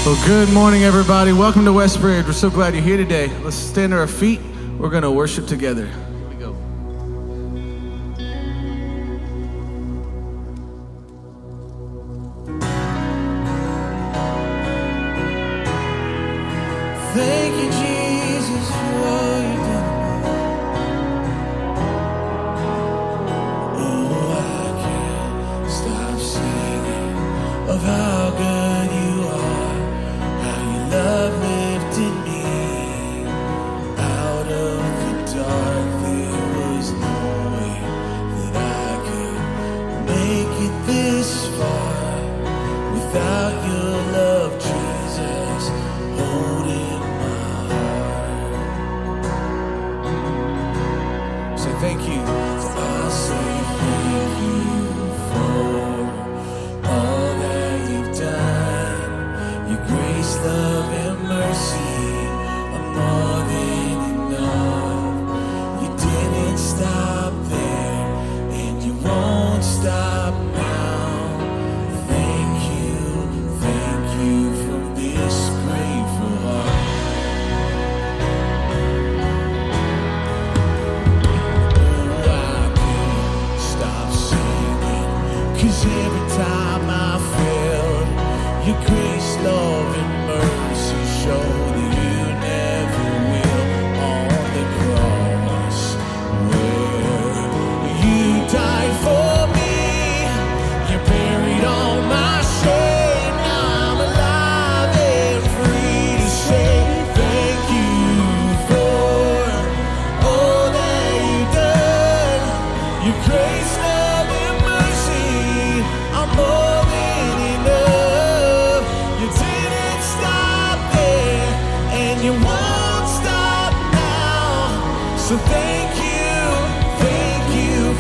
Well, good morning, everybody. Welcome to Westbridge. We're so glad you're here today. Let's stand to our feet. We're going to worship together. Here we go. Thank you, Jesus, for all you've done. Oh, I can't stop singing of how good you are, how your love lifted me out of the dark. There was no way that I could make it this far without your love, Jesus, holding my heart. Say thank you. I'll say thank you for all that you've done. Your grace, love, and mercy are more than enough. You didn't stop there, and you won't stop now. Thank you from this grateful heart. Oh, I can't stop singing, 'cause every time I failed, your grace, love, and mercy show that you never will. On the cross where you died for me, you buried all my shame. Now I'm alive and free to say thank you for all that you've done. Your grace, love, and mercy are more than enough. You didn't stop there, and you won't stop now. So thank you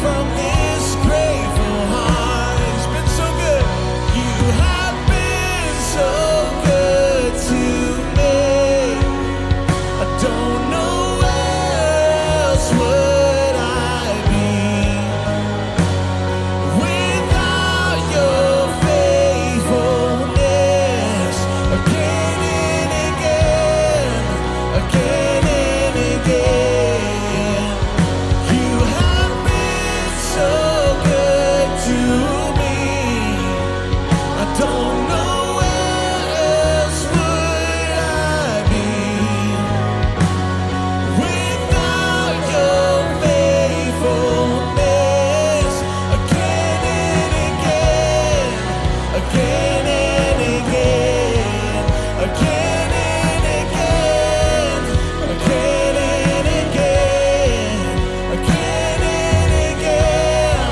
from this grateful heart. It's been so good. You have been so good to me. I don't know where else would I be without your faithfulness. Again and again, again and again. You have been so good to me. I don't know where else would I be without your faithfulness. Again and again, again and again, again and again, again and again, again and again,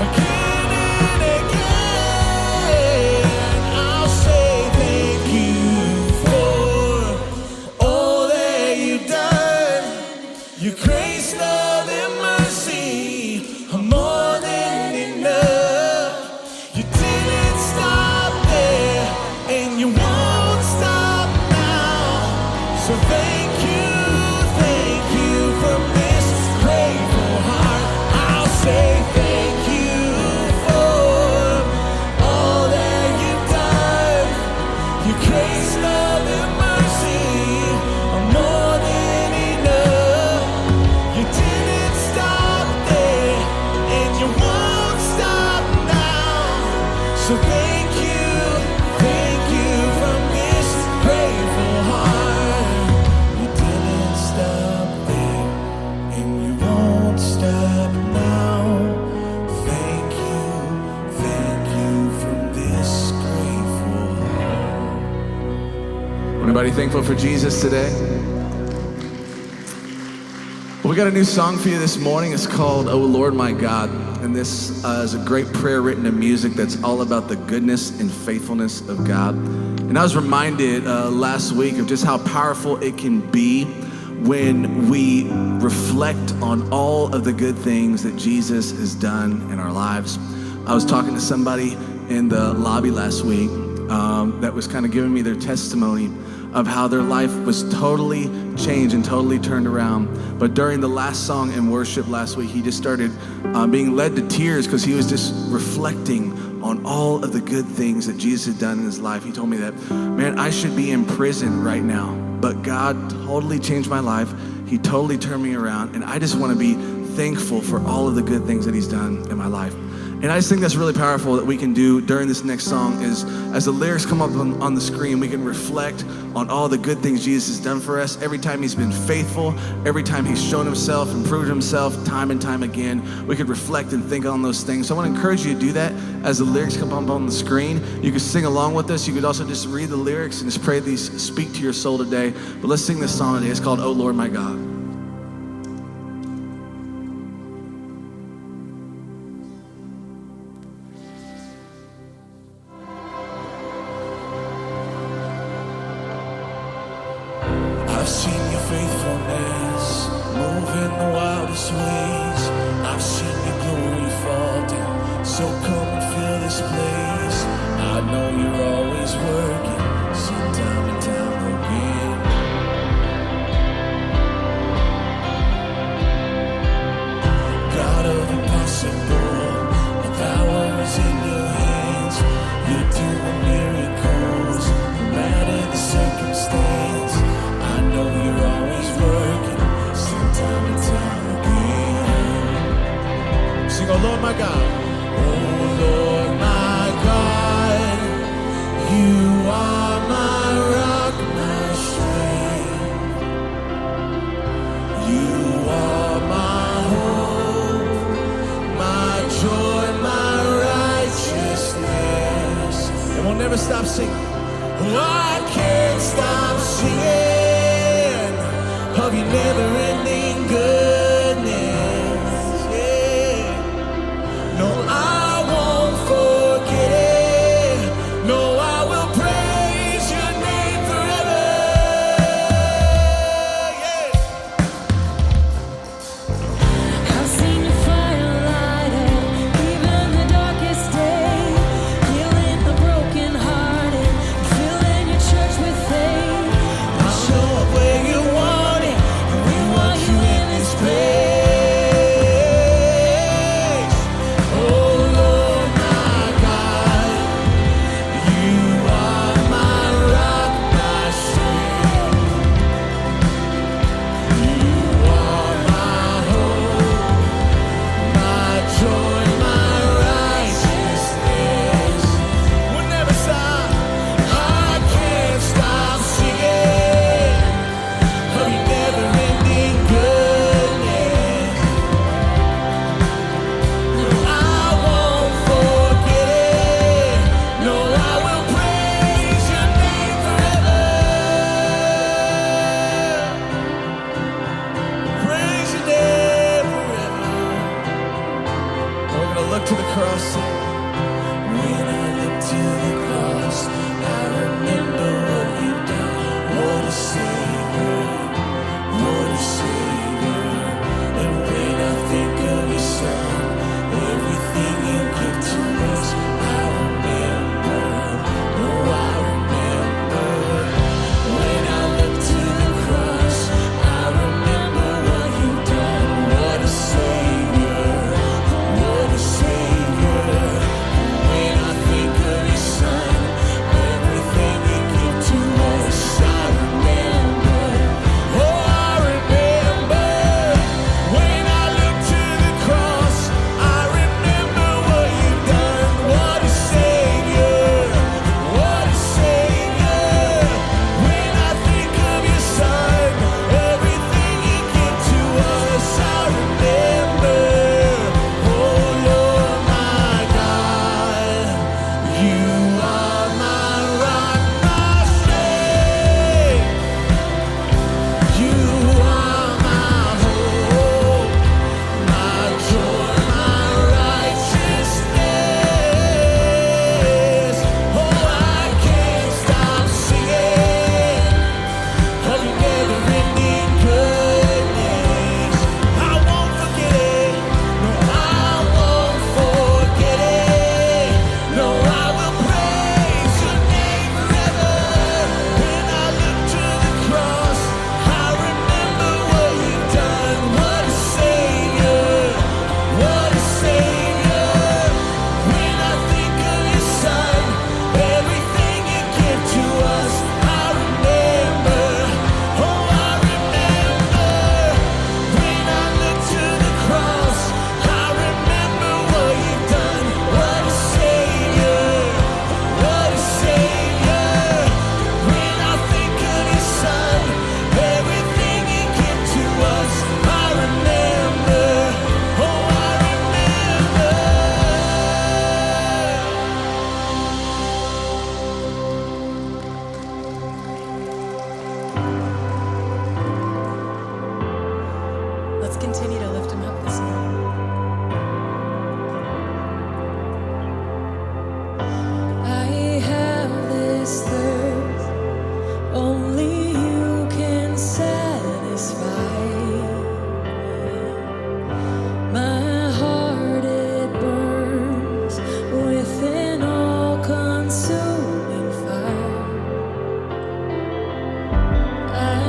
again and again. I'll say thank you for all that you've done. Your grace, love, and mercy are more than enough. You didn't stop there, and you won't stop now. So thank you from this grateful heart. I'll say thank you for all that you've done. Your grace, love, and mercy are more than enough. You didn't stop there, and you won't stop now. So thank you from this grateful heart. You didn't stop there, and you won't stop now. Thank you from this grateful heart. Anybody thankful for Jesus today? Well, we got a new song for you this morning. It's called "Oh Lord My God," and this is a great prayer written in music that's all about the goodness and faithfulness of God. And I was reminded last week of just how powerful it can be when we reflect on all of the good things that Jesus has done in our lives. I was talking to somebody in the lobby last week that was kind of giving me their testimony of how their life was totally changed and totally turned around. But during the last song in worship last week, he just started being led to tears because he was just reflecting on all of the good things that Jesus had done in his life. He told me that, man, I should be in prison right now, but God totally changed my life. He totally turned me around, and I just want to be thankful for all of the good things that he's done in my life. And I just think that's really powerful that we can do during this next song is, as the lyrics come up on the screen, we can reflect on all the good things Jesus has done for us. Every time he's been faithful, every time he's shown himself and proved himself time and time again, we could reflect and think on those things. So I want to encourage you to do that as the lyrics come up on the screen. You can sing along with us. You could also just read the lyrics and just pray these speak to your soul today. But let's sing this song today. It's called, "Oh Lord, My God." I've seen your faithfulness move in the wildest ways. I've seen your glory fall down. So come and fill this place. I know you're always working, so time and time again. God of impossible, the power is in your hands. You're doing miracles, no matter the circumstance. I know you're always working, so time and time again. Sing, "Oh Lord, my God." Oh Lord, my God, you are my rock, my strength. You are my hope, my joy, my righteousness. And we'll never stop singing. Oh, I can't stop singing of your never-ending goodness. Yeah. No, I won't forget it. No, I will praise your name forever. Yeah. I've seen the fire light up even the darkest day, healing the brokenhearted, filling your church with faith. I'll show up where you want it, and we want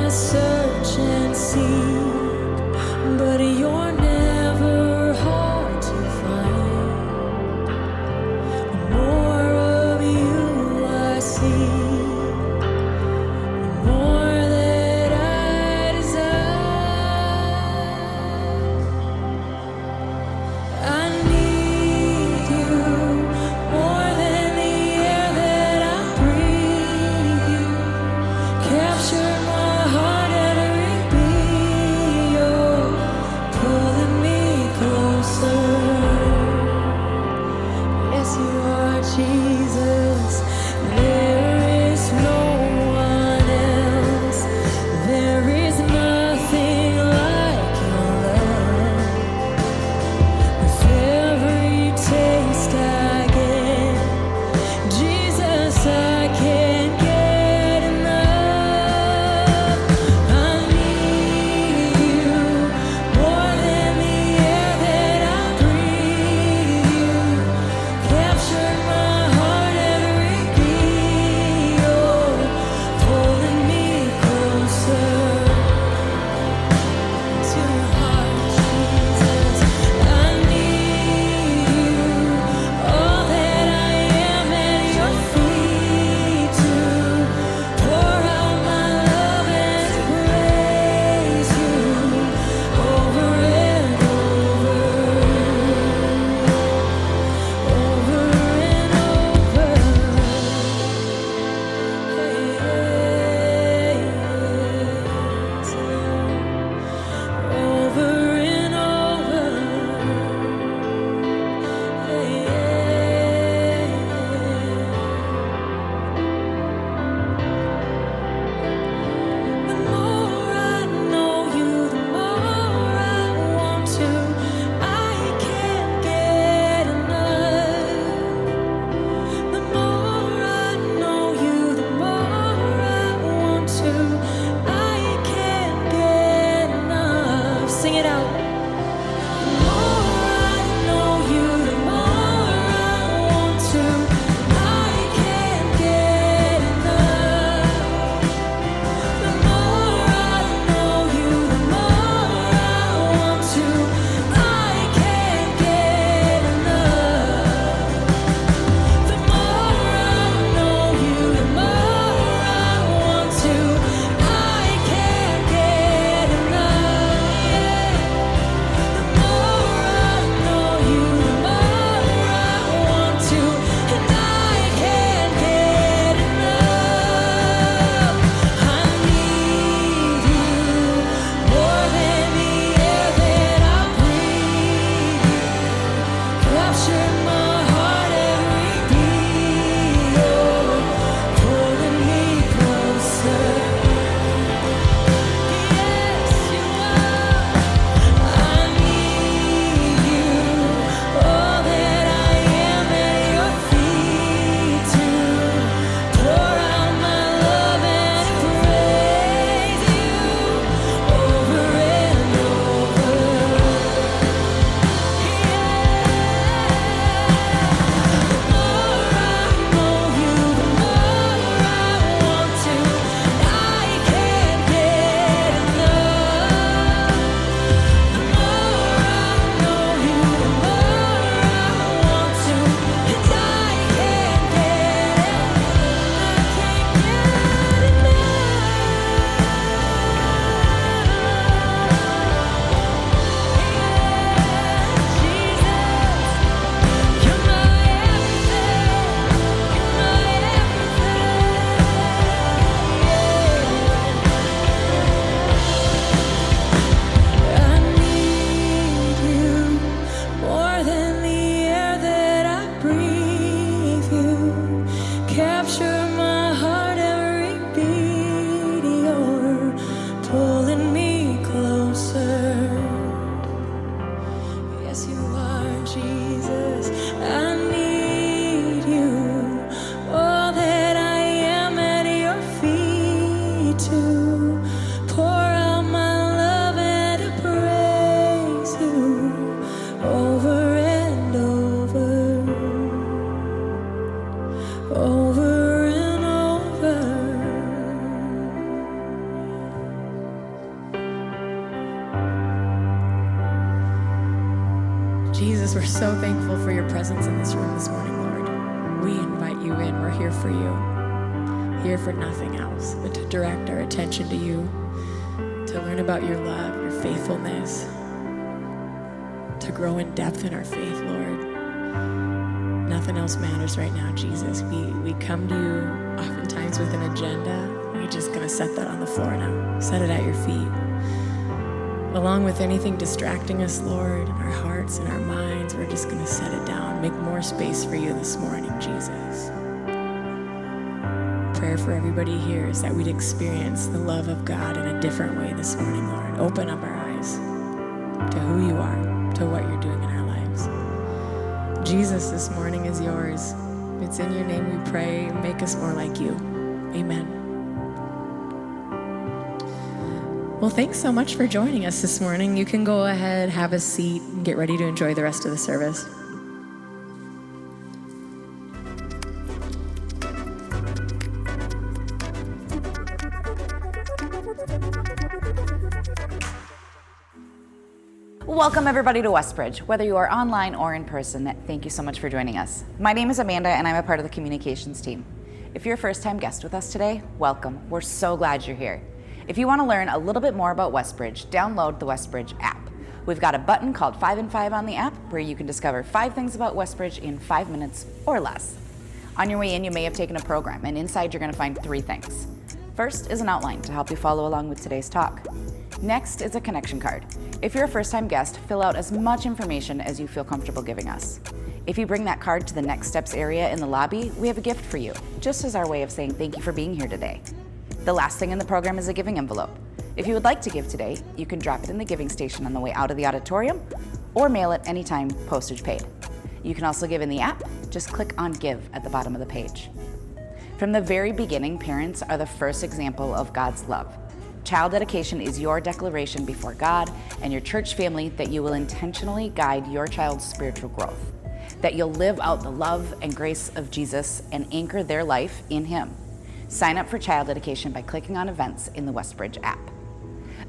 I search and seek, but you're never hard to find. The more of you I see, the more that I desire. I need you more than the air that I breathe. You capture my heart every beat. You're pulling me closer. Yes, you are, Jesus. There Jesus, we're so thankful for your presence in this room this morning, Lord. We invite you in. We're here for you. Here for nothing else but to direct our attention to you, to learn about your love, your faithfulness, to grow in depth in our faith, Lord. Nothing else matters right now, Jesus. We come to you oftentimes with an agenda. We're just going to set that on the floor now. Set it at your feet. Along with anything distracting us, Lord, in our hearts and our minds, we're just going to set it down. Make more space for you this morning, Jesus. Prayer for everybody here is that we'd experience the love of God in a different way this morning, Lord. Open up our eyes to who you are, to what you're doing in our lives. Jesus, this morning is yours. It's in your name we pray. Make us more like you. Amen. Well, thanks so much for joining us this morning. You can go ahead, have a seat, and get ready to enjoy the rest of the service. Welcome everybody to Westbridge. Whether you are online or in person, thank you so much for joining us. My name is Amanda and I'm a part of the communications team. If you're a first-time guest with us today, welcome. We're so glad you're here. If you want to learn a little bit more about Westbridge, download the Westbridge app. We've got a button called 5 in 5 on the app where you can discover 5 things about Westbridge in 5 minutes or less. On your way in, you may have taken a program, and inside you're going to find 3 things. First is an outline to help you follow along with today's talk. Next is a connection card. If you're a first-time guest, fill out as much information as you feel comfortable giving us. If you bring that card to the Next Steps area in the lobby, we have a gift for you, just as our way of saying thank you for being here today. The last thing in the program is a giving envelope. If you would like to give today, you can drop it in the giving station on the way out of the auditorium or mail it anytime, postage paid. You can also give in the app. Just click on Give at the bottom of the page. From the very beginning, parents are the first example of God's love. Child dedication is your declaration before God and your church family that you will intentionally guide your child's spiritual growth, that you'll live out the love and grace of Jesus and anchor their life in Him. Sign up for child dedication by clicking on events in the Westbridge app.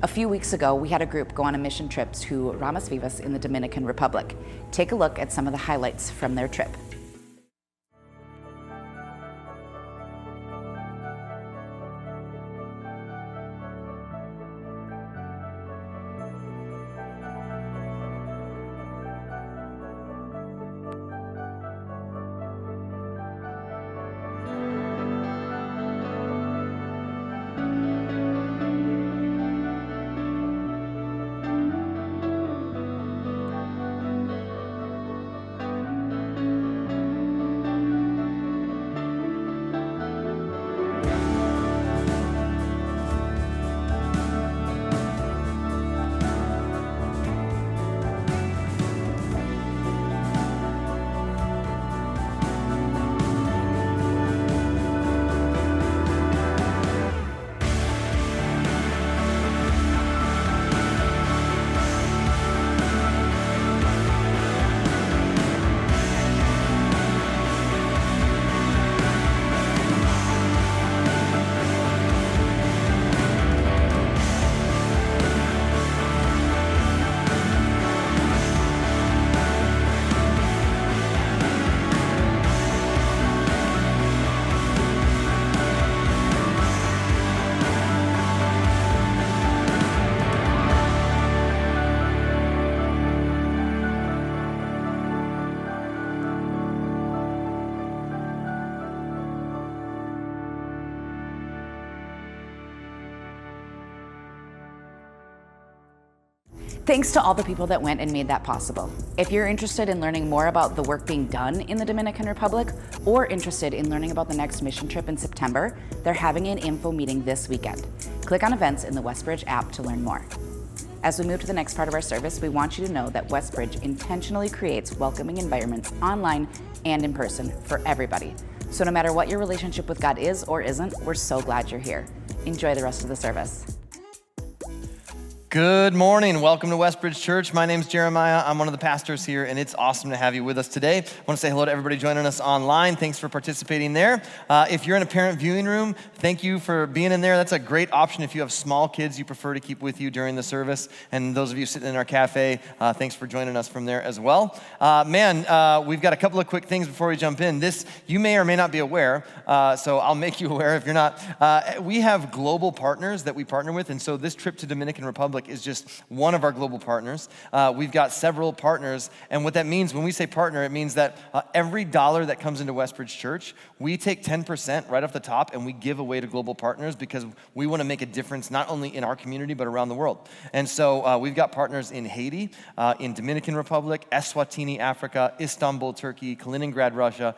A few weeks ago, we had a group go on a mission trip to Ramos Vivas in the Dominican Republic. Take a look at some of the highlights from their trip. Thanks to all the people that went and made that possible. If you're interested in learning more about the work being done in the Dominican Republic or interested in learning about the next mission trip in September, they're having an info meeting this weekend. Click on events in the Westbridge app to learn more. As we move to the next part of our service, we want you to know that Westbridge intentionally creates welcoming environments online and in person for everybody. So no matter what your relationship with God is or isn't, we're so glad you're here. Enjoy the rest of the service. Good morning. Welcome to Westbridge Church. My name's Jeremiah. I'm one of the pastors here, and it's awesome to have you with us today. I want to say hello to everybody joining us online. Thanks for participating there. If you're in a parent viewing room, thank you for being in there. That's a great option if you have small kids you prefer to keep with you during the service. And those of you sitting in our cafe, thanks for joining us from there as well. We've got a couple of quick things before we jump in. This, you may or may not be aware, so I'll make you aware if you're not. We have global partners that we partner with, and so this trip to Dominican Republic is just one of our global partners. We've got several partners, and what that means, when we say partner, it means that every dollar that comes into Westbridge Church, we take 10% right off the top and we give away to global partners because we want to make a difference not only in our community but around the world. And so we've got partners in Haiti, in Dominican Republic, Eswatini, Africa, Istanbul, Turkey, Kaliningrad, Russia,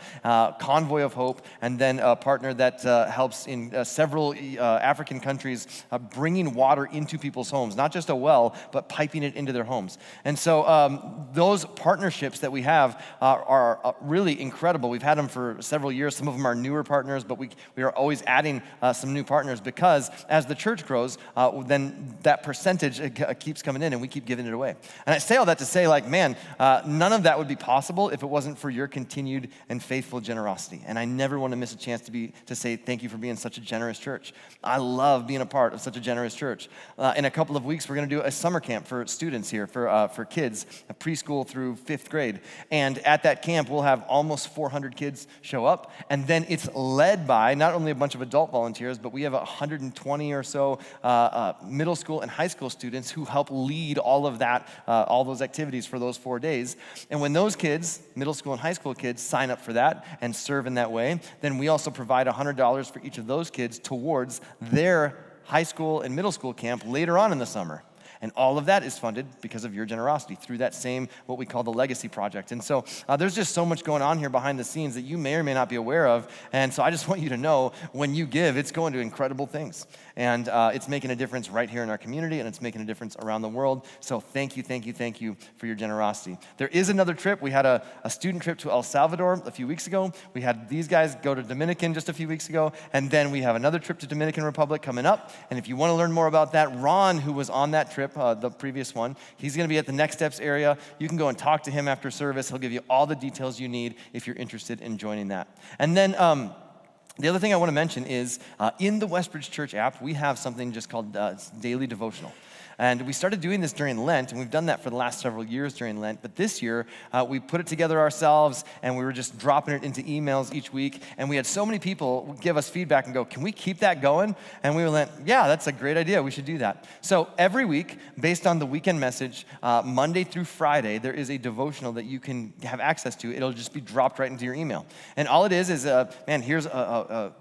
Convoy of Hope, and then a partner that helps in several African countries bringing water into people's homes, not just a well, but piping it into their homes. And so those partnerships that we have are really incredible. We've had them for several years. Some of them are newer partners, but we are always adding some new partners because as the church grows, then that percentage keeps coming in and we keep giving it away. And I say all that to say, none of that would be possible if it wasn't for your continued and faithful generosity. And I never want to miss a chance to say thank you for being such a generous church. I love being a part of such a generous church. In a couple of weeks, we're going to do a summer camp for students here, for kids, preschool through 5th grade. And at that camp, we'll have almost 400 kids show up. And then it's led by not only a bunch of adult volunteers, but we have 120 or so middle school and high school students who help lead all of that, all those activities for those 4 days. And when those kids, middle school and high school kids, sign up for that and serve in that way, then we also provide $100 for each of those kids towards their high school and middle school camp later on in the summer. And all of that is funded because of your generosity through that same, what we call the Legacy Project. And so there's just so much going on here behind the scenes that you may or may not be aware of. And so I just want you to know when you give, it's going to incredible things. And it's making a difference right here in our community, and it's making a difference around the world. So thank you for your generosity. There is another trip. We had a student trip to El Salvador a few weeks ago. We had these guys go to Dominican just a few weeks ago. And then we have another trip to Dominican Republic coming up. And if you want to learn more about that, Ron, who was on that trip, the previous one, he's going to be at the Next Steps area. You can go and talk to him after service. He'll give you all the details you need if you're interested in joining that. And then the other thing I want to mention is in the Westbridge Church app, we have something just called Daily Devotional. And we started doing this during Lent, and we've done that for the last several years during Lent. But this year, we put it together ourselves, and we were just dropping it into emails each week. And we had so many people give us feedback and go, can we keep that going? And we went, yeah, that's a great idea. We should do that. So every week, based on the weekend message, Monday through Friday, there is a devotional that you can have access to. It'll just be dropped right into your email. And all it is here's a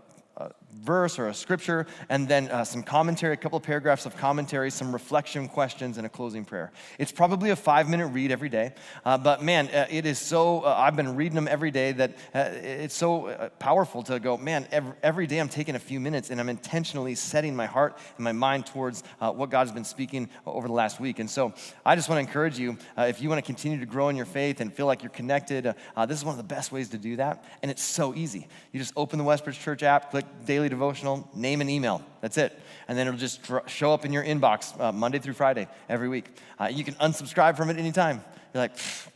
verse or a scripture, and then some commentary, a couple of paragraphs of commentary, some reflection questions, and a closing prayer. It's probably a 5-minute read every day, but man, it is so, I've been reading them every day that it's so powerful to go, man, every day I'm taking a few minutes and I'm intentionally setting my heart and my mind towards what God has been speaking over the last week. And so I just want to encourage you, if you want to continue to grow in your faith and feel like you're connected, this is one of the best ways to do that, and it's so easy. You just open the Westbridge Church app, click Daily Devotional, name and email. That's it. And then it'll just show up in your inbox Monday through Friday every week. You can unsubscribe from it anytime. You're like,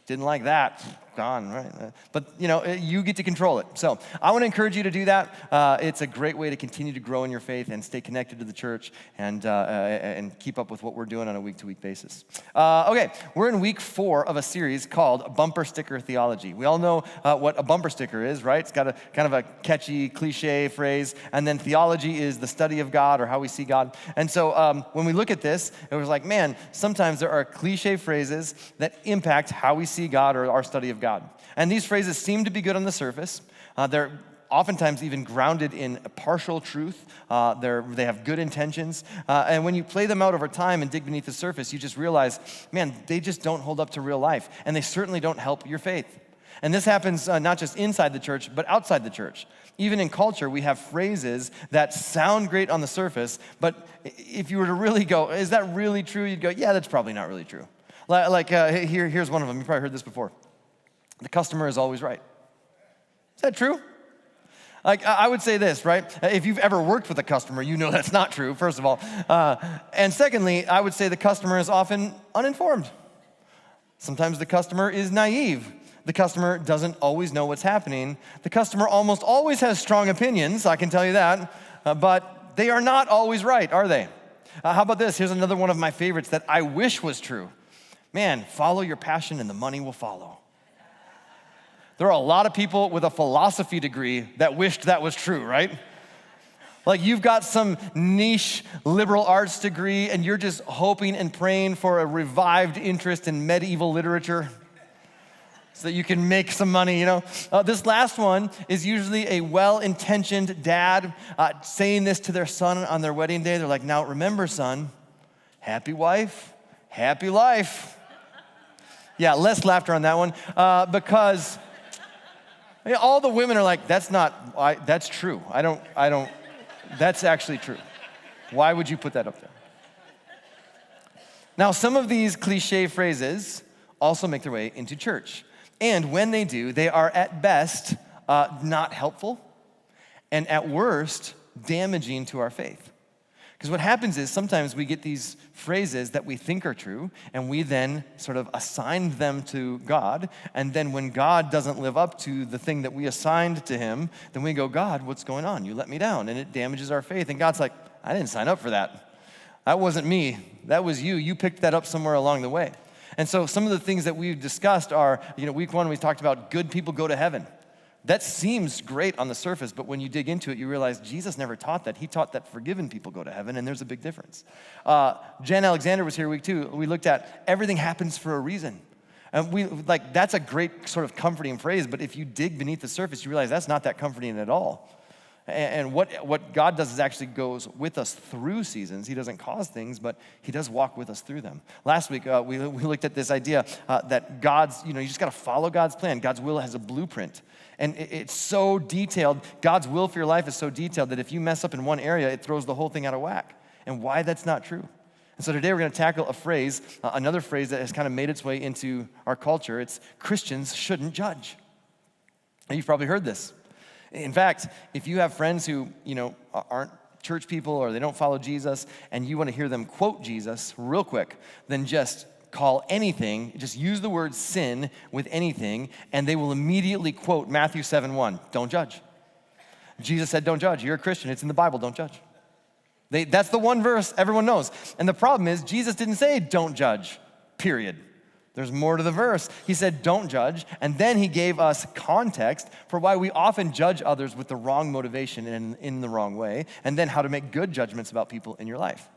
didn't like that. Gone, right? But, you get to control it. So I want to encourage you to do that. It's a great way to continue to grow in your faith and stay connected to the church and keep up with what we're doing on a week-to-week basis. Okay, we're in week 4 of a series called Bumper Sticker Theology. We all know what a bumper sticker is, right? It's got a kind of a catchy, cliche phrase. And then theology is the study of God or how we see God. And so when we look at this, it was like, man, sometimes there are cliche phrases that impact how we see God or our study of God. And these phrases seem to be good on the surface. They're oftentimes even grounded in partial truth. They have good intentions. And when you play them out over time and dig beneath the surface, you just realize, man, they just don't hold up to real life. And they certainly don't help your faith. And this happens not just inside the church, but outside the church. Even in culture, we have phrases that sound great on the surface, but if you were to really go, is that really true? You'd go, yeah, that's probably not really true. Here's one of them. You've probably heard this before. The customer is always right. Is that true? Like, I would say this, right? If you've ever worked with a customer, you know that's not true, first of all. And secondly, I would say the customer is often uninformed. Sometimes the customer is naive. The customer doesn't always know what's happening. The customer almost always has strong opinions, I can tell you that, but they are not always right, are they? How about this? Here's another one of my favorites that I wish was true. Man, follow your passion and the money will follow. There are a lot of people with a philosophy degree that wished that was true, right? Like you've got some niche liberal arts degree and you're just hoping and praying for a revived interest in medieval literature so that you can make some money, This last one is usually a well-intentioned dad saying this to their son on their wedding day. They're like, now remember, son, happy wife, happy life. Yeah, less laughter on that one because all the women are like, that's true. I don't, that's actually true. Why would you put that up there? Now, some of these cliche phrases also make their way into church. And when they do, they are at best not helpful and at worst damaging to our faith. Because what happens is sometimes we get these phrases that we think are true, and we then sort of assign them to God, and then when God doesn't live up to the thing that we assigned to him, then we go, God, what's going on? You let me down, and it damages our faith. And God's like, I didn't sign up for that. That wasn't me. That was you. You picked that up somewhere along the way. And so some of the things that we've discussed are, week one we talked about good people go to heaven. That seems great on the surface, but when you dig into it, you realize Jesus never taught that. He taught that forgiven people go to heaven, and there's a big difference. Jen Alexander was here week two. We looked at everything happens for a reason. And that's a great sort of comforting phrase, but if you dig beneath the surface, you realize that's not that comforting at all. And what God does is actually goes with us through seasons. He doesn't cause things, but he does walk with us through them. Last week, we looked at this idea that God's, you just got to follow God's plan. God's will has a blueprint. And it's so detailed. God's will for your life is so detailed that if you mess up in one area, it throws the whole thing out of whack. And why that's not true. And so today we're going to tackle a phrase, another phrase that has kind of made its way into our culture. It's Christians shouldn't judge. And you've probably heard this. In fact, if you have friends who, aren't church people or they don't follow Jesus and you want to hear them quote Jesus real quick, then just call anything, just use the word sin with anything, and they will immediately quote Matthew 7:1, don't judge. Jesus said, don't judge. You're a Christian. It's in the Bible. Don't judge. That's the one verse everyone knows. And the problem is Jesus didn't say don't judge, period. There's more to the verse. He said, don't judge. And then he gave us context for why we often judge others with the wrong motivation and in the wrong way, and then how to make good judgments about people in your life.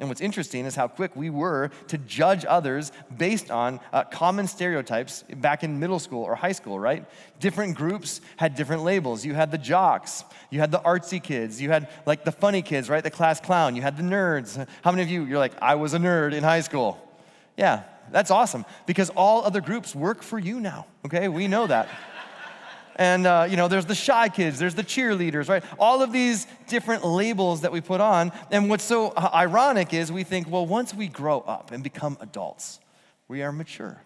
And what's interesting is how quick we were to judge others based on common stereotypes back in middle school or high school, right? Different groups had different labels. You had the jocks. You had the artsy kids. You had like the funny kids, right? The class clown. You had the nerds. How many of you're like, I was a nerd in high school? Yeah, that's awesome because all other groups work for you now, okay? We know that. And, there's the shy kids, there's the cheerleaders, right? All of these different labels that we put on. And what's so ironic is we think, well, once we grow up and become adults, we are mature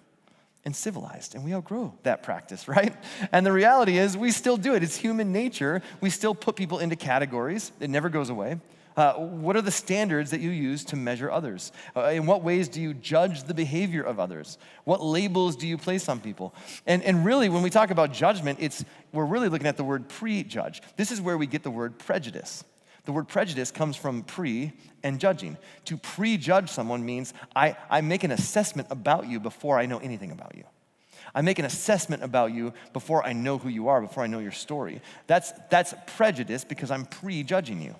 and civilized, and we outgrow that practice, right? And the reality is we still do it. It's human nature. We still put people into categories. It never goes away. What are the standards that you use to measure others? In what ways do you judge the behavior of others? What labels do you place on people? And really, when we talk about judgment, we're really looking at the word prejudge. This is where we get the word prejudice. The word prejudice comes from pre and judging. To prejudge someone means I make an assessment about you before I know anything about you. I make an assessment about you before I know who you are, before I know your story. That's prejudice because I'm prejudging you.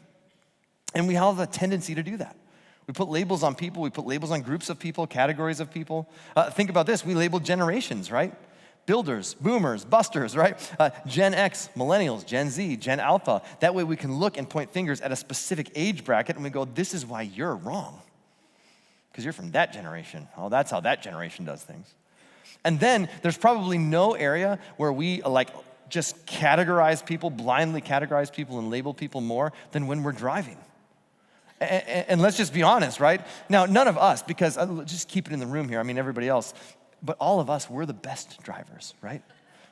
And we all have a tendency to do that. We put labels on people. We put labels on groups of people, categories of people. Think about this. We label generations, right? Builders, boomers, busters, right? Gen X, millennials, Gen Z, Gen Alpha. That way we can look and point fingers at a specific age bracket and we go, this is why you're wrong. Because you're from that generation. Oh, that's how that generation does things. And then there's probably no area where we just categorize people, blindly categorize people and label people more than when we're driving. And let's just be honest, right? Now, none of us, because just keep it in the room here, everybody else, but all of us, we're the best drivers, right?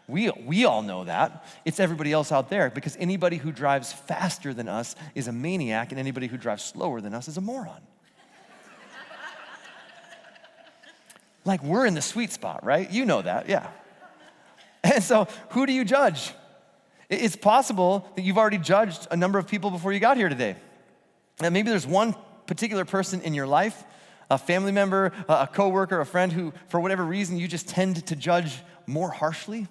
We all know that. It's everybody else out there, because anybody who drives faster than us is a maniac, and anybody who drives slower than us is a moron. Like, we're in the sweet spot, right? You know that, yeah. And so, who do you judge? It's possible that you've already judged a number of people before you got here today. And maybe there's one particular person in your life, a family member, a coworker, a friend who, for whatever reason, you just tend to judge more harshly.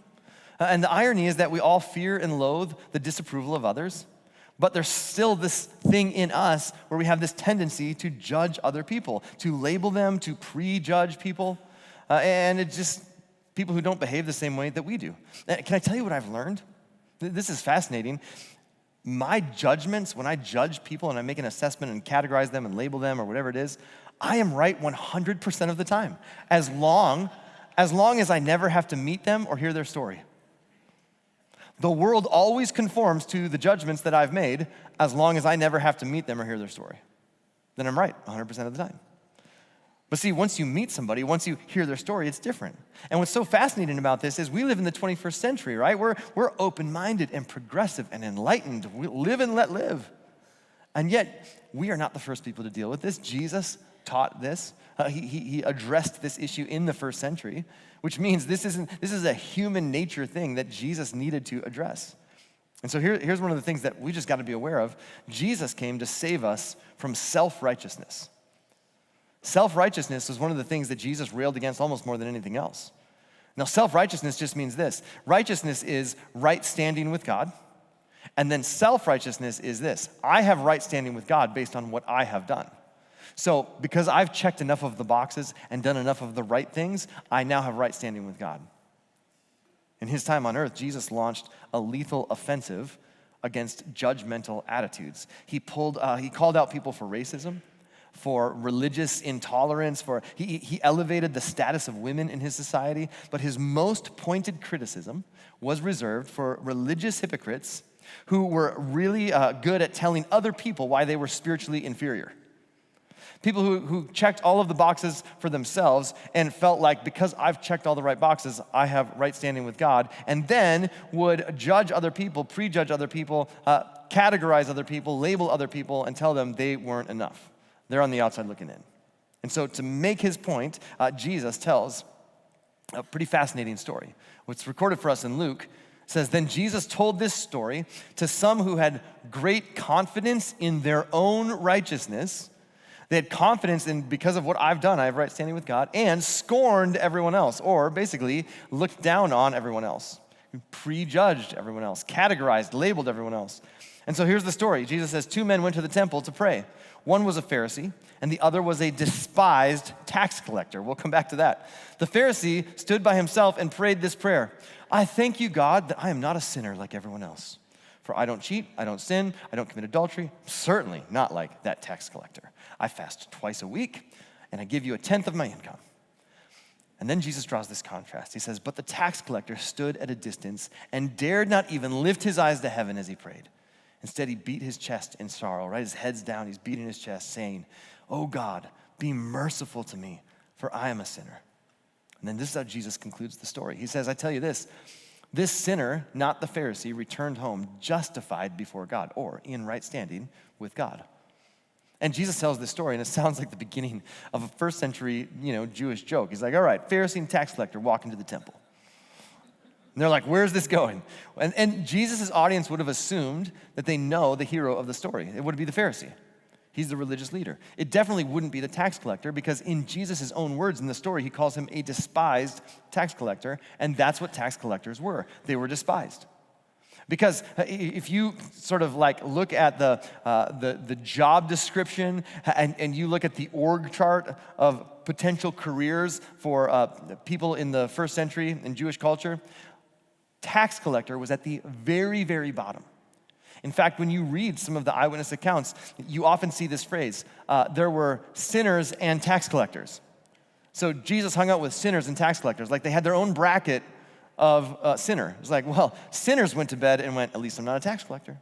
And the irony is that we all fear and loathe the disapproval of others, but there's still this thing in us where we have this tendency to judge other people, to label them, to prejudge people, and it's just people who don't behave the same way that we do. Can I tell you what I've learned? This is fascinating. My judgments, when I judge people and I make an assessment and categorize them and label them or whatever it is, I am right 100% of the time, as long as I never have to meet them or hear their story. The world always conforms to the judgments that I've made as long as I never have to meet them or hear their story. Then I'm right 100% of the time. But see, once you meet somebody, once you hear their story, it's different. And what's so fascinating about this is we live in the 21st century, right? We're open-minded and progressive and enlightened. We live and let live. And yet, we are not the first people to deal with this. Jesus taught this. He addressed this issue in the first century, which means this is a human nature thing that Jesus needed to address. And so here's one of the things that we just got to be aware of. Jesus came to save us from self-righteousness. Self-righteousness was one of the things that Jesus railed against almost more than anything else. Now, self-righteousness just means this. Righteousness is right standing with God. And then self-righteousness is this. I have right standing with God based on what I have done. So because I've checked enough of the boxes and done enough of the right things, I now have right standing with God. In his time on earth, Jesus launched a lethal offensive against judgmental attitudes. He called out people for racism, for religious intolerance, he elevated the status of women in his society, but his most pointed criticism was reserved for religious hypocrites who were really good at telling other people why they were spiritually inferior. People who checked all of the boxes for themselves and felt like, because I've checked all the right boxes, I have right standing with God, and then would judge other people, prejudge other people, categorize other people, label other people, and tell them they weren't enough. They're on the outside looking in. And so to make his point, Jesus tells a pretty fascinating story. What's recorded for us in Luke says, then Jesus told this story to some who had great confidence in their own righteousness. They had confidence in, because of what I've done, I have right standing with God, and scorned everyone else, or basically looked down on everyone else, prejudged everyone else, categorized, labeled everyone else. And so here's the story. Jesus says, 2 men went to the temple to pray. One was a Pharisee, and the other was a despised tax collector. We'll come back to that. The Pharisee stood by himself and prayed this prayer. I thank you, God, that I am not a sinner like everyone else. For I don't cheat, I don't sin, I don't commit adultery, certainly not like that tax collector. I fast twice a week, and I give you 1/10 of my income. And then Jesus draws this contrast. He says, but the tax collector stood at a distance and dared not even lift his eyes to heaven as he prayed. Instead, he beat his chest in sorrow, right? His head's down, he's beating his chest, saying, oh God, be merciful to me, for I am a sinner. And then this is how Jesus concludes the story. He says, I tell you this sinner, not the Pharisee, returned home justified before God, or in right standing with God. And Jesus tells this story, and it sounds like the beginning of a first century, Jewish joke. He's like, all right, Pharisee and tax collector walk into the temple. And they're like, where's this going? And Jesus' audience would have assumed that they know the hero of the story. It would be the Pharisee. He's the religious leader. It definitely wouldn't be the tax collector, because in Jesus' own words in the story, he calls him a despised tax collector, and that's what tax collectors were. They were despised. Because if you sort of like look at the job description and you look at the org chart of potential careers for people in the first century in Jewish culture, tax collector was at the very, very bottom. In fact, when you read some of the eyewitness accounts, you often see this phrase, there were sinners and tax collectors. So Jesus hung out with sinners and tax collectors, like they had their own bracket of sinner. It's like, well, sinners went to bed and went, at least I'm not a tax collector.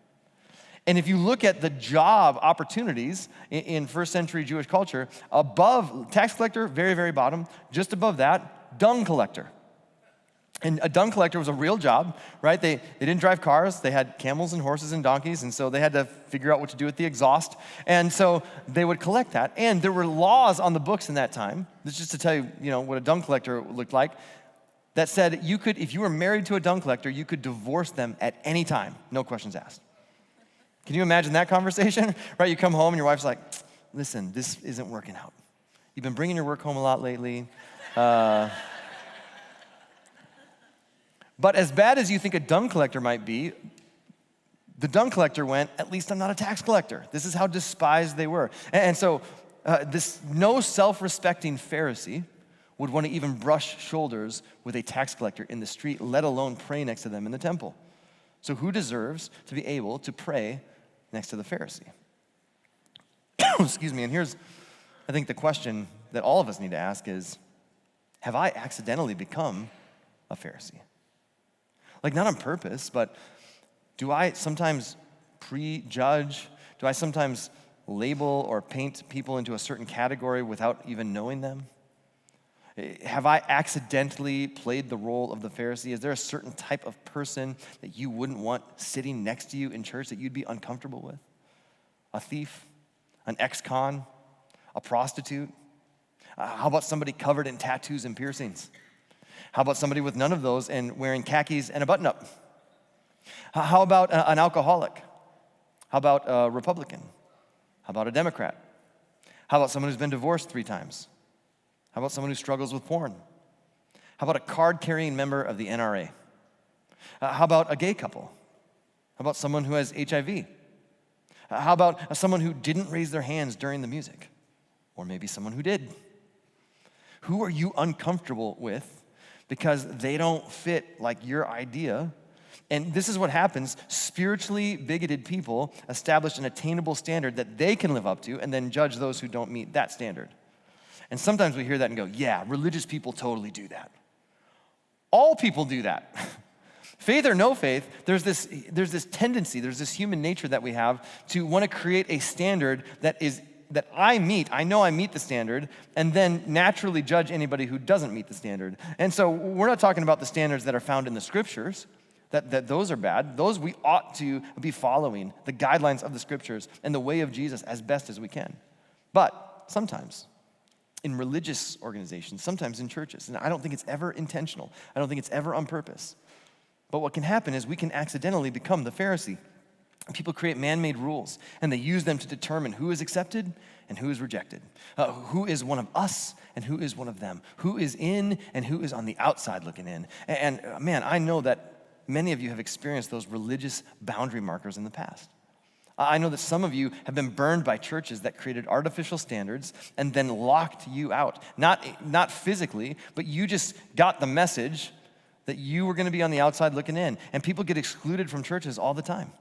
And if you look at the job opportunities in first century Jewish culture, above tax collector, very, very bottom, just above that, dung collector. And a dung collector was a real job, right? They didn't drive cars. They had camels and horses and donkeys, and so they had to figure out what to do with the exhaust. And so they would collect that. And there were laws on the books in that time, this is just to tell you, what a dung collector looked like, that said you could, if you were married to a dung collector, you could divorce them at any time, no questions asked. Can you imagine that conversation? Right, you come home and your wife's like, listen, this isn't working out. You've been bringing your work home a lot lately. But as bad as you think a dung collector might be, the dung collector went, at least I'm not a tax collector. This is how despised they were. And so this no self-respecting Pharisee would want to even brush shoulders with a tax collector in the street, let alone pray next to them in the temple. So who deserves to be able to pray next to the Pharisee? Excuse me, and here's, I think, the question that all of us need to ask is, have I accidentally become a Pharisee? Like, not on purpose, but do I sometimes prejudge? Do I sometimes label or paint people into a certain category without even knowing them? Have I accidentally played the role of the Pharisee? Is there a certain type of person that you wouldn't want sitting next to you in church that you'd be uncomfortable with? A thief? An ex-con? A prostitute? How about somebody covered in tattoos and piercings? How about somebody with none of those and wearing khakis and a button-up? How about an alcoholic? How about a Republican? How about a Democrat? How about someone who's been divorced 3 times? How about someone who struggles with porn? How about a card-carrying member of the NRA? How about a gay couple? How about someone who has HIV? How about someone who didn't raise their hands during the music? Or maybe someone who did? Who are you uncomfortable with because they don't fit like your idea? And this is what happens. Spiritually bigoted people establish an attainable standard that they can live up to and then judge those who don't meet that standard. And sometimes we hear that and go, yeah, religious people totally do that. All people do that. Faith or no faith, there's this tendency, there's this human nature that we have to want to create a standard that I know I meet the standard, and then naturally judge anybody who doesn't meet the standard. And so we're not talking about the standards that are found in the scriptures, that those are bad. Those we ought to be following, the guidelines of the scriptures and the way of Jesus as best as we can. But sometimes, in religious organizations, sometimes in churches, and I don't think it's ever intentional. I don't think it's ever on purpose. But what can happen is we can accidentally become the Pharisee. People create man-made rules, and they use them to determine who is accepted and who is rejected, who is one of us and who is one of them, who is in and who is on the outside looking in. And man, I know that many of you have experienced those religious boundary markers in the past. I know that some of you have been burned by churches that created artificial standards and then locked you out. Not physically, but you just got the message that you were going to be on the outside looking in. And people get excluded from churches all the time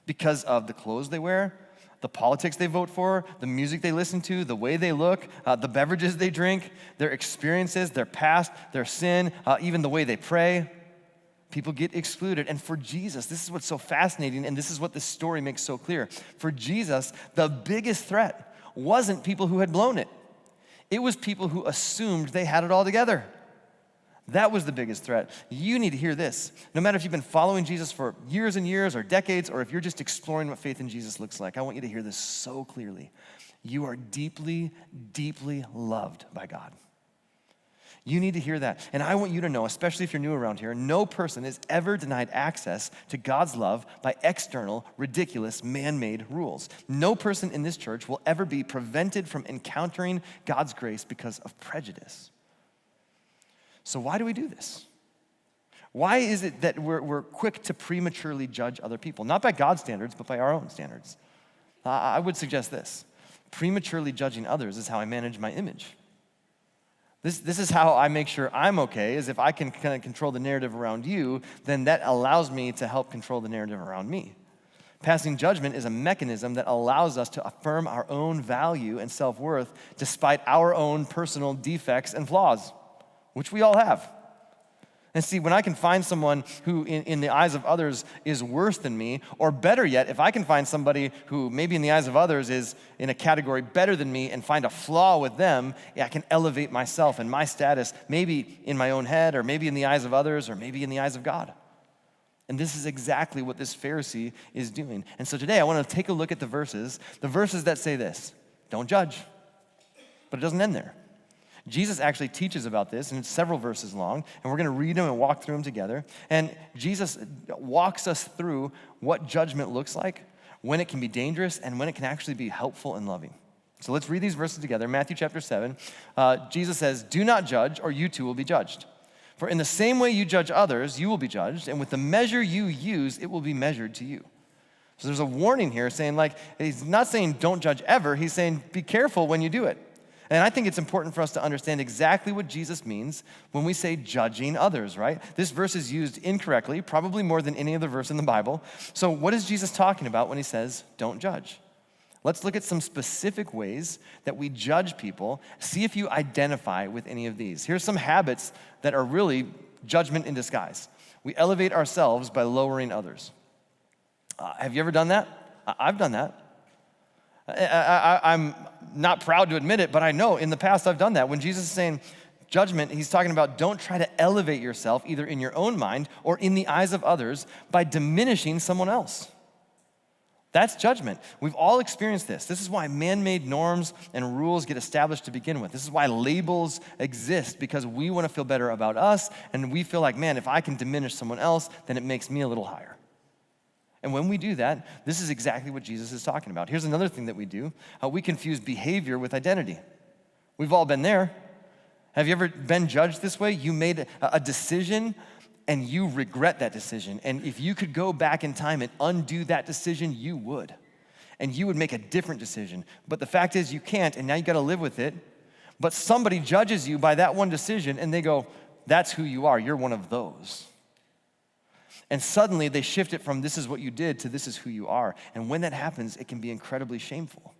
because of the clothes they wear, the politics they vote for, the music they listen to, the way they look, the beverages they drink, their experiences, their past, their sin, even the way they pray. People get excluded. And for Jesus, this is what's so fascinating, and this is what this story makes so clear. For Jesus, the biggest threat wasn't people who had blown it. It was people who assumed they had it all together. That was the biggest threat. You need to hear this. No matter if you've been following Jesus for years and years or decades, or if you're just exploring what faith in Jesus looks like, I want you to hear this so clearly. You are deeply, deeply loved by God. You need to hear that. And I want you to know, especially if you're new around here, no person is ever denied access to God's love by external, ridiculous, man-made rules. No person in this church will ever be prevented from encountering God's grace because of prejudice. So why do we do this? Why is it that we're quick to prematurely judge other people? Not by God's standards, but by our own standards. I would suggest this. Prematurely judging others is how I manage my image. This is how I make sure I'm okay, is if I can kind of control the narrative around you, then that allows me to help control the narrative around me. Passing judgment is a mechanism that allows us to affirm our own value and self-worth despite our own personal defects and flaws, which we all have. And see, when I can find someone who in the eyes of others is worse than me, or better yet, if I can find somebody who maybe in the eyes of others is in a category better than me and find a flaw with them, I can elevate myself and my status, maybe in my own head, or maybe in the eyes of others, or maybe in the eyes of God. And this is exactly what this Pharisee is doing. And so today I want to take a look at the verses that say this: don't judge. But it doesn't end there. Jesus actually teaches about this, and it's several verses long, and we're going to read them and walk through them together. And Jesus walks us through what judgment looks like, when it can be dangerous, and when it can actually be helpful and loving. So let's read these verses together. Matthew chapter 7, Jesus says, "Do not judge, or you too will be judged. For in the same way you judge others, you will be judged, and with the measure you use, it will be measured to you." So there's a warning here saying, like, he's not saying don't judge ever. He's saying be careful when you do it. And I think it's important for us to understand exactly what Jesus means when we say judging others, right? This verse is used incorrectly, probably more than any other verse in the Bible. So what is Jesus talking about when he says don't judge? Let's look at some specific ways that we judge people. See if you identify with any of these. Here's some habits that are really judgment in disguise. We elevate ourselves by lowering others. Have you ever done that? I've done that. I'm not proud to admit it, but I know in the past I've done that. When Jesus is saying judgment, he's talking about don't try to elevate yourself either in your own mind or in the eyes of others by diminishing someone else. That's judgment. We've all experienced this. This is why man-made norms and rules get established to begin with. This is why labels exist, because we want to feel better about us, and we feel like, man, if I can diminish someone else, then it makes me a little higher. And when we do that, this is exactly what Jesus is talking about. Here's another thing that we do. We confuse behavior with identity. We've all been there. Have you ever been judged this way? You made a decision and you regret that decision. And if you could go back in time and undo that decision, you would. And you would make a different decision. But the fact is you can't, and now you got to live with it. But somebody judges you by that one decision and they go, that's who you are. You're one of those. And suddenly they shift it from this is what you did to this is who you are. And when that happens, it can be incredibly shameful.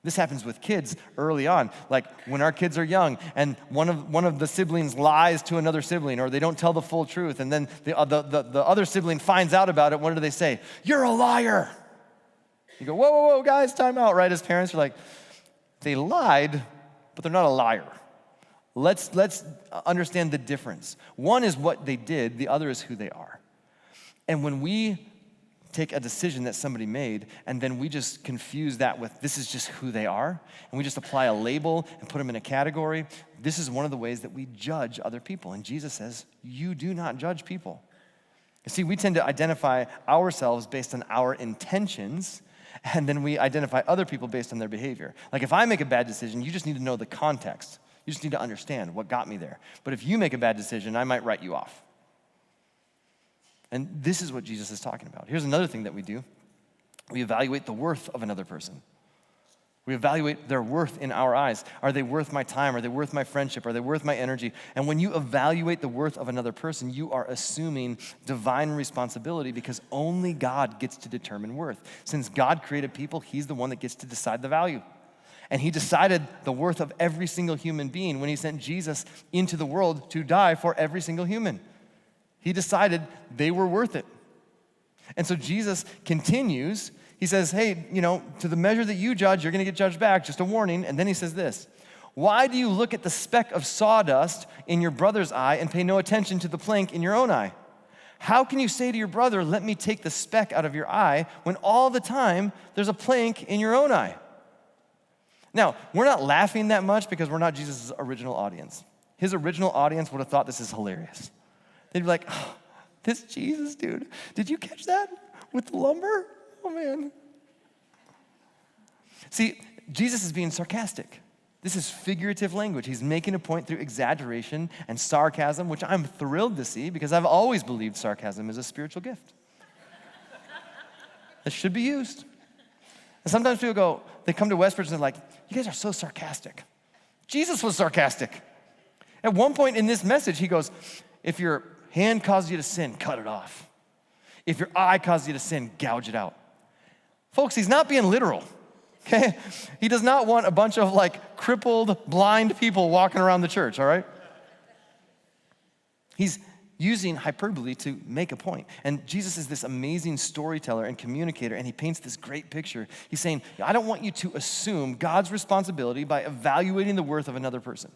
This happens with kids early on, like when our kids are young and one of the siblings lies to another sibling, or they don't tell the full truth, and then the other sibling finds out about it. What do they say? You're a liar. You go, whoa, whoa, whoa, guys, time out, right? As parents, you're like, they lied, but they're not a liar. Let's understand the difference. One is what they did, the other is who they are. And when we take a decision that somebody made and then we just confuse that with this is just who they are, and we just apply a label and put them in a category, this is one of the ways that we judge other people. And Jesus says, you do not judge people. You see, we tend to identify ourselves based on our intentions, and then we identify other people based on their behavior. Like if I make a bad decision, you just need to know the context. You just need to understand what got me there. But if you make a bad decision, I might write you off. And this is what Jesus is talking about. Here's another thing that we do. We evaluate the worth of another person. We evaluate their worth in our eyes. Are they worth my time? Are they worth my friendship? Are they worth my energy? And when you evaluate the worth of another person, you are assuming divine responsibility, because only God gets to determine worth. Since God created people, he's the one that gets to decide the value. And he decided the worth of every single human being when he sent Jesus into the world to die for every single human. He decided they were worth it. And so Jesus continues. He says, hey, to the measure that you judge, you're going to get judged back. Just a warning. And then he says this: why do you look at the speck of sawdust in your brother's eye and pay no attention to the plank in your own eye? How can you say to your brother, let me take the speck out of your eye, when all the time there's a plank in your own eye? Now, we're not laughing that much because we're not Jesus' original audience. His original audience would have thought this is hilarious. They'd be like, oh, this Jesus dude, did you catch that with the lumber? Oh, man. See, Jesus is being sarcastic. This is figurative language. He's making a point through exaggeration and sarcasm, which I'm thrilled to see because I've always believed sarcasm is a spiritual gift that should be used. And sometimes people they come to Westbridge and they're like, you guys are so sarcastic. Jesus was sarcastic. At one point in this message, he goes, if your hand causes you to sin, cut it off. If your eye causes you to sin, gouge it out. Folks, he's not being literal, okay? He does not want a bunch of crippled, blind people walking around the church, all right? He's using hyperbole to make a point. And Jesus is this amazing storyteller and communicator, and he paints this great picture. He's saying, I don't want you to assume God's responsibility by evaluating the worth of another person.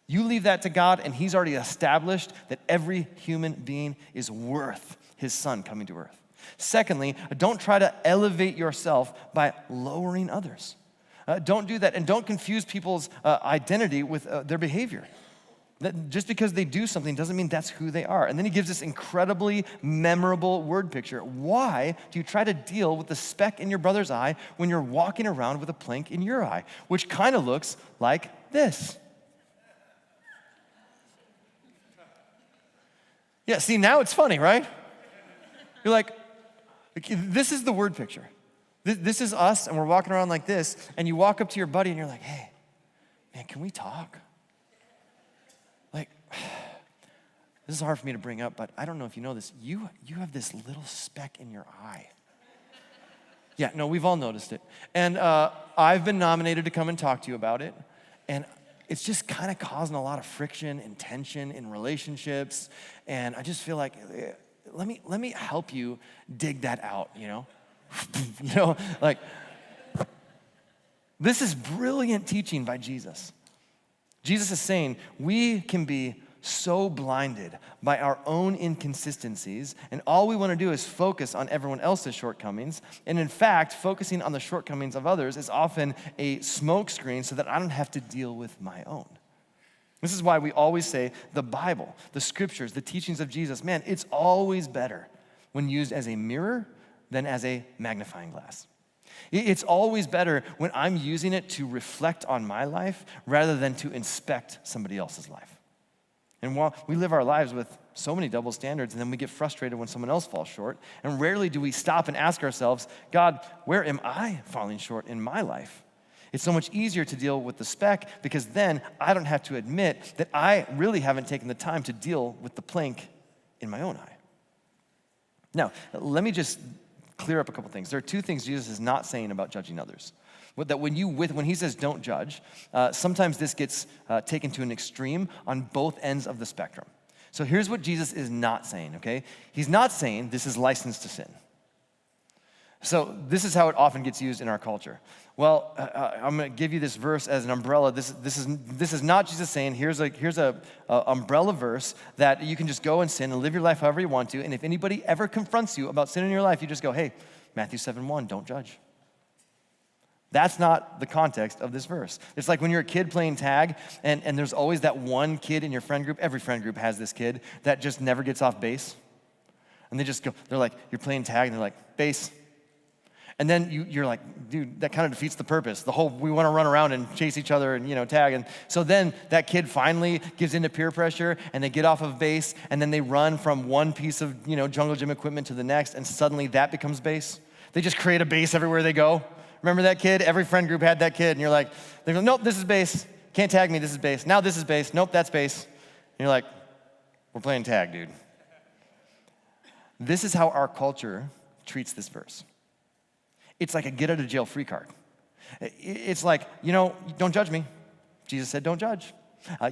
You leave that to God, and he's already established that every human being is worth his son coming to earth. Secondly, don't try to elevate yourself by lowering others. Don't do that, and don't confuse people's identity with their behavior. That just because they do something doesn't mean that's who they are. And then he gives this incredibly memorable word picture. Why do you try to deal with the speck in your brother's eye when you're walking around with a plank in your eye? Which kind of looks like this. Yeah, see, now it's funny, right? You're like, this is the word picture. This is us, and we're walking around like this, and you walk up to your buddy, and you're like, hey, man, can we talk? Like, this is hard for me to bring up, but I don't know if you know this. You have this little speck in your eye. Yeah, no, we've all noticed it. And I've been nominated to come and talk to you about it, and it's just kind of causing a lot of friction and tension in relationships, and I just feel like, let me help you dig that out, you know? Like, this is brilliant teaching by Jesus. Jesus is saying we can be so blinded by our own inconsistencies, and all we want to do is focus on everyone else's shortcomings. And in fact, focusing on the shortcomings of others is often a smokescreen so that I don't have to deal with my own. This is why we always say the Bible, the scriptures, the teachings of Jesus, man, it's always better when used as a mirror than as a magnifying glass. It's always better when I'm using it to reflect on my life rather than to inspect somebody else's life. And while we live our lives with so many double standards, and then we get frustrated when someone else falls short, and rarely do we stop and ask ourselves, God, where am I falling short in my life? It's so much easier to deal with the speck because then I don't have to admit that I really haven't taken the time to deal with the plank in my own eye. Now, let me just clear up a couple things. There are two things Jesus is not saying about judging others. That when he says don't judge, sometimes this gets taken to an extreme on both ends of the spectrum. So here's what Jesus is not saying, okay? He's not saying this is license to sin. So this is how it often gets used in our culture. Well, I'm going to give you this verse as an umbrella. This is not Jesus saying here's a umbrella verse that you can just go and sin and live your life however you want to. And if anybody ever confronts you about sin in your life, you just go, hey, Matthew 7:1, don't judge. That's not the context of this verse. It's like when you're a kid playing tag, and there's always that one kid in your friend group. Every friend group has this kid that just never gets off base. And they just go, they're like, you're playing tag, and they're like, base. And then you're like, dude, that kind of defeats the purpose. We want to run around and chase each other and, tag. And so then that kid finally gives into peer pressure, and they get off of base, and then they run from one piece of, jungle gym equipment to the next, and suddenly that becomes base. They just create a base everywhere they go. Remember that kid? Every friend group had that kid, and you're like, they go, nope, this is base. Can't tag me, this is base. Now this is base. Nope, that's base. And you're like, we're playing tag, dude. This is how our culture treats this verse. It's like a get out of jail free card. It's like, don't judge me. Jesus said, don't judge.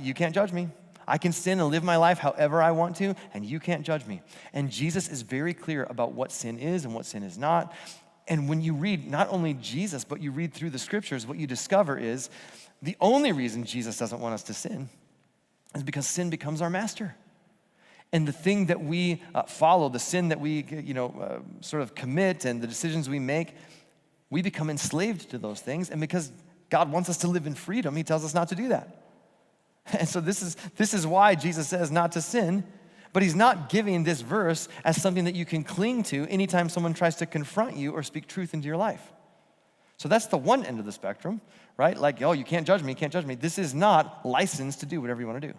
You can't judge me. I can sin and live my life however I want to, and you can't judge me. And Jesus is very clear about what sin is and what sin is not. And when you read not only Jesus, but you read through the scriptures, what you discover is the only reason Jesus doesn't want us to sin is because sin becomes our master. And the thing that we follow, the sin that we sort of commit and the decisions we make, we become enslaved to those things. And because God wants us to live in freedom, he tells us not to do that. And so this is why Jesus says not to sin. But he's not giving this verse as something that you can cling to anytime someone tries to confront you or speak truth into your life. So that's the one end of the spectrum, right? Like, you can't judge me, you can't judge me. This is not license to do whatever you want to do.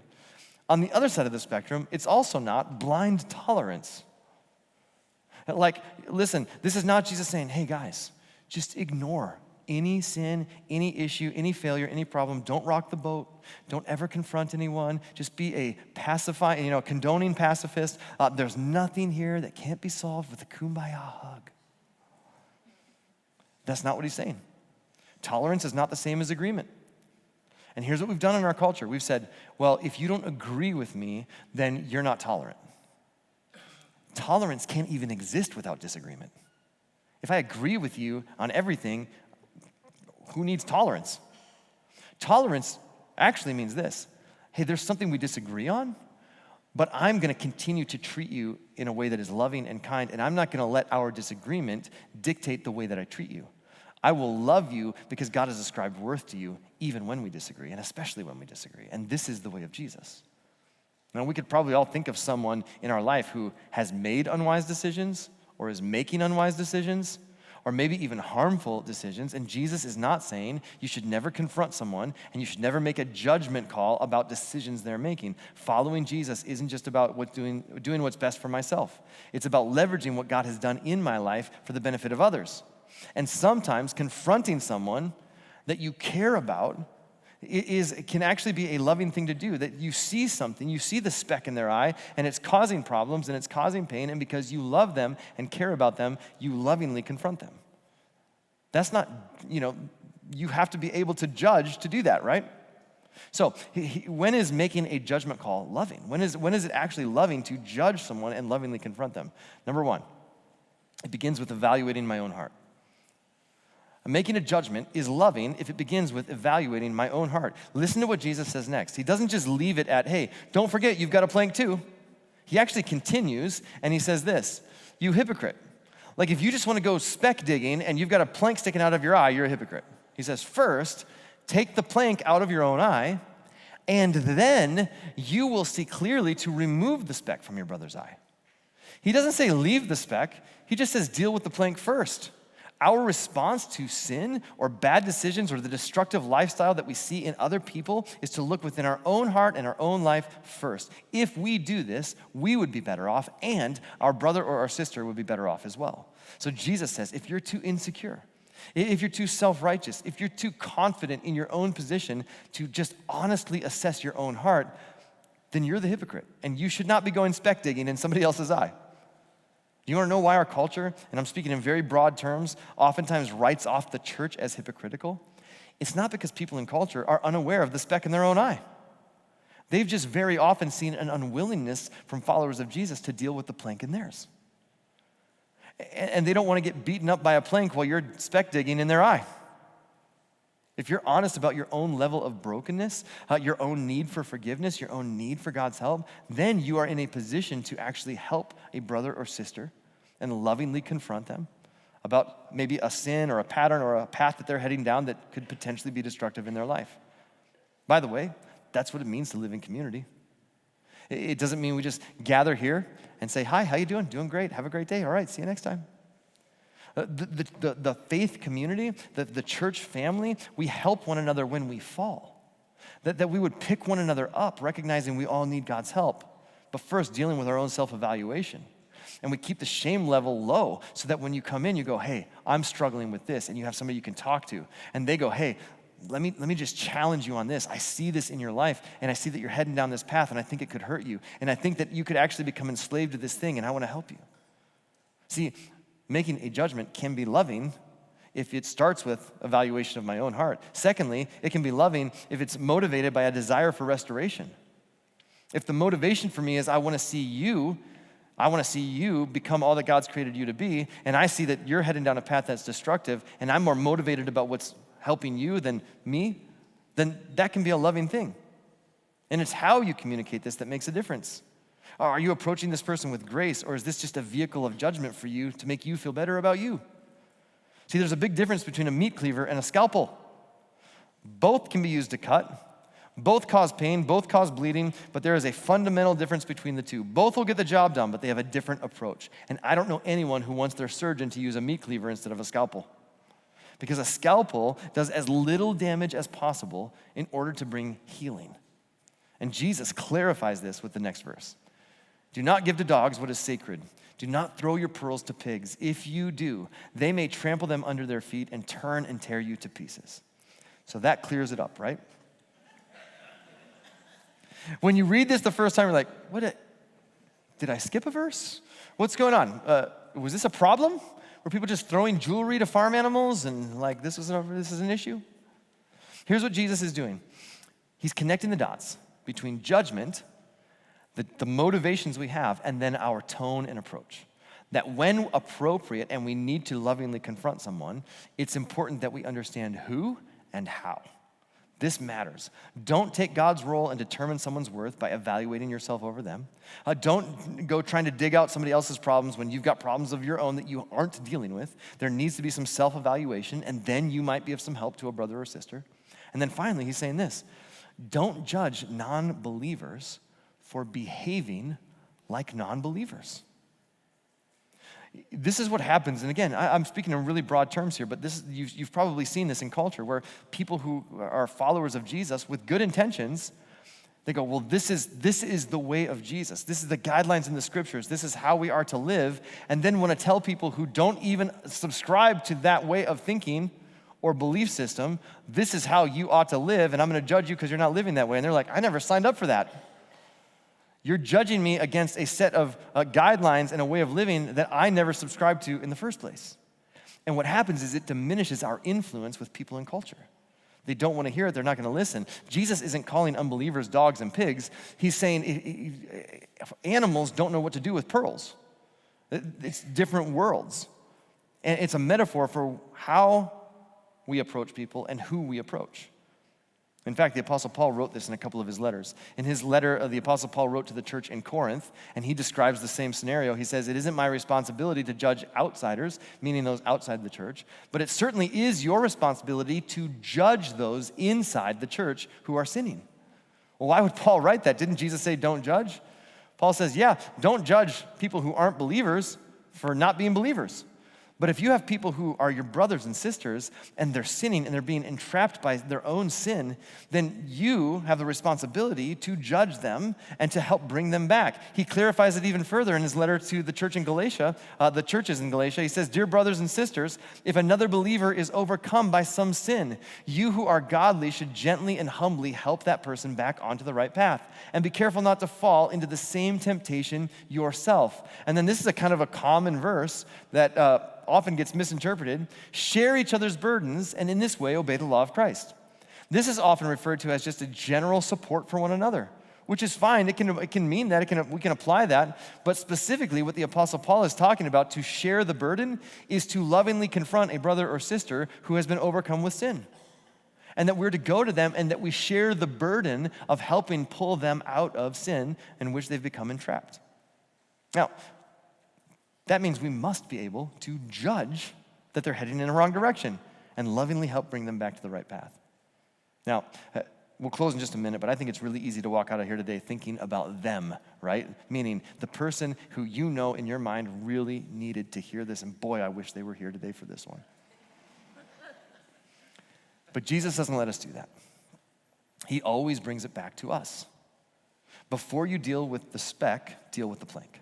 On the other side of the spectrum, it's also not blind tolerance. Like, listen, this is not Jesus saying, hey guys, just ignore any sin, any issue, any failure, any problem. Don't rock the boat. Don't ever confront anyone. Just be a condoning pacifist. There's nothing here that can't be solved with a kumbaya hug. That's not what he's saying. Tolerance is not the same as agreement. And here's what we've done in our culture. We've said, well, if you don't agree with me, then you're not tolerant. Tolerance can't even exist without disagreement. If I agree with you on everything, who needs tolerance? Tolerance actually means this. Hey, there's something we disagree on, but I'm going to continue to treat you in a way that is loving and kind, and I'm not going to let our disagreement dictate the way that I treat you. I will love you because God has ascribed worth to you even when we disagree, and especially when we disagree. And this is the way of Jesus. Now, we could probably all think of someone in our life who has made unwise decisions or is making unwise decisions or maybe even harmful decisions, and Jesus is not saying you should never confront someone and you should never make a judgment call about decisions they're making. Following Jesus isn't just about doing what's best for myself. It's about leveraging what God has done in my life for the benefit of others. And sometimes confronting someone that you care about can actually be a loving thing to do, that you see something, you see the speck in their eye, and it's causing problems and it's causing pain, and because you love them and care about them, you lovingly confront them. That's not, you have to be able to judge to do that, right? So when is making a judgment call loving? When is it actually loving to judge someone and lovingly confront them? Number one, it begins with evaluating my own heart. Making a judgment is loving if it begins with evaluating my own heart. Listen to what Jesus says next. He doesn't just leave it at, hey, don't forget you've got a plank too. He actually continues and he says this, you hypocrite. Like if you just want to go speck digging and you've got a plank sticking out of your eye, you're a hypocrite. He says, first, take the plank out of your own eye, and then you will see clearly to remove the speck from your brother's eye. He doesn't say leave the speck. He just says deal with the plank first. Our response to sin or bad decisions or the destructive lifestyle that we see in other people is to look within our own heart and our own life first. If we do this, we would be better off, and our brother or our sister would be better off as well. So Jesus says, if you're too insecure, if you're too self-righteous, if you're too confident in your own position to just honestly assess your own heart, then you're the hypocrite, and you should not be going speck digging in somebody else's eye. Do you want to know why our culture, and I'm speaking in very broad terms, oftentimes writes off the church as hypocritical? It's not because people in culture are unaware of the speck in their own eye. They've just very often seen an unwillingness from followers of Jesus to deal with the plank in theirs. And they don't want to get beaten up by a plank while you're speck digging in their eye. If you're honest about your own level of brokenness, your own need for forgiveness, your own need for God's help, then you are in a position to actually help a brother or sister and lovingly confront them about maybe a sin or a pattern or a path that they're heading down that could potentially be destructive in their life. By the way, that's what it means to live in community. It doesn't mean we just gather here and say, hi, how you doing? Doing great. Have a great day. All right, see you next time. The faith community, the church family, we help one another when we fall. That we would pick one another up, recognizing we all need God's help, but first dealing with our own self-evaluation. And we keep the shame level low so that when you come in, you go, hey, I'm struggling with this, and you have somebody you can talk to. And they go, hey, let me just challenge you on this. I see this in your life, and I see that you're heading down this path, and I think it could hurt you. And I think that you could actually become enslaved to this thing, and I want to help you. See, making a judgment can be loving if it starts with evaluation of my own heart. Secondly, it can be loving if it's motivated by a desire for restoration. If the motivation for me is I want to see you become all that God's created you to be, and I see that you're heading down a path that's destructive, and I'm more motivated about what's helping you than me, then that can be a loving thing. And it's how you communicate this that makes a difference. Are you approaching this person with grace, or is this just a vehicle of judgment for you to make you feel better about you? See, there's a big difference between a meat cleaver and a scalpel. Both can be used to cut. Both cause pain, both cause bleeding, but there is a fundamental difference between the two. Both will get the job done, but they have a different approach. And I don't know anyone who wants their surgeon to use a meat cleaver instead of a scalpel. Because a scalpel does as little damage as possible in order to bring healing. And Jesus clarifies this with the next verse. Do not give to dogs what is sacred. Do not throw your pearls to pigs. If you do, they may trample them under their feet and turn and tear you to pieces. So that clears it up, right? When you read this the first time, you're like, did I skip a verse? What's going on? Was this a problem? Were people just throwing jewelry to farm animals and like this is an issue? Here's what Jesus is doing. He's connecting the dots between judgment the motivations we have, and then our tone and approach. That when appropriate and we need to lovingly confront someone, it's important that we understand who and how. This matters. Don't take God's role and determine someone's worth by evaluating yourself over them. Don't go trying to dig out somebody else's problems when you've got problems of your own that you aren't dealing with. There needs to be some self-evaluation, and then you might be of some help to a brother or sister. And then finally, he's saying this: don't judge non-believers for behaving like non-believers. This is what happens, and again, I'm speaking in really broad terms here, but you've probably seen this in culture where people who are followers of Jesus with good intentions, they go, well, this is the way of Jesus. This is the guidelines in the scriptures. This is how we are to live. And then want to tell people who don't even subscribe to that way of thinking or belief system, this is how you ought to live, and I'm going to judge you because you're not living that way. And they're like, I never signed up for that. You're judging me against a set of guidelines and a way of living that I never subscribed to in the first place. And what happens is it diminishes our influence with people in culture. They don't want to hear it. They're not going to listen. Jesus isn't calling unbelievers dogs and pigs. He's saying animals don't know what to do with pearls. It's different worlds. And it's a metaphor for how we approach people and who we approach. In fact, the Apostle Paul wrote this in a couple of his letters. In his letter, the Apostle Paul wrote to the church in Corinth, and he describes the same scenario. He says, it isn't my responsibility to judge outsiders, meaning those outside the church, but it certainly is your responsibility to judge those inside the church who are sinning. Well, why would Paul write that? Didn't Jesus say don't judge? Paul says, yeah, don't judge people who aren't believers for not being believers. But if you have people who are your brothers and sisters and they're sinning and they're being entrapped by their own sin, then you have the responsibility to judge them and to help bring them back. He clarifies it even further in his letter to the church in Galatia, the churches in Galatia. He says, dear brothers and sisters, if another believer is overcome by some sin, you who are godly should gently and humbly help that person back onto the right path. And be careful not to fall into the same temptation yourself. And then this is a kind of a common verse that often gets misinterpreted. Share each other's burdens, and in this way obey the law of Christ. This is often referred to as just a general support for one another, which is fine. It can mean that. We can apply that. But specifically what the Apostle Paul is talking about, to share the burden, is to lovingly confront a brother or sister who has been overcome with sin. And that we're to go to them and that we share the burden of helping pull them out of sin in which they've become entrapped. Now, that means we must be able to judge that they're heading in a wrong direction and lovingly help bring them back to the right path. Now, we'll close in just a minute, but I think it's really easy to walk out of here today thinking about them, right? Meaning the person who you know in your mind really needed to hear this, and boy, I wish they were here today for this one. But Jesus doesn't let us do that. He always brings it back to us. Before you deal with the speck, deal with the plank.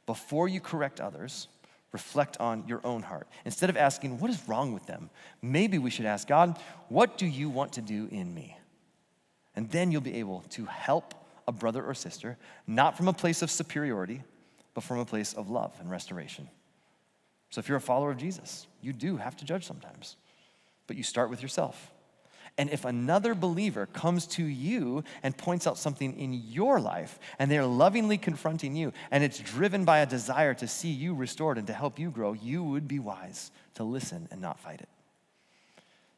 Before you correct others, reflect on your own heart. Instead of asking, what is wrong with them? Maybe we should ask God, what do you want to do in me? And then you'll be able to help a brother or sister, not from a place of superiority, but from a place of love and restoration. So if you're a follower of Jesus, you do have to judge sometimes, but you start with yourself. And if another believer comes to you and points out something in your life, and they're lovingly confronting you, and it's driven by a desire to see you restored and to help you grow, you would be wise to listen and not fight it.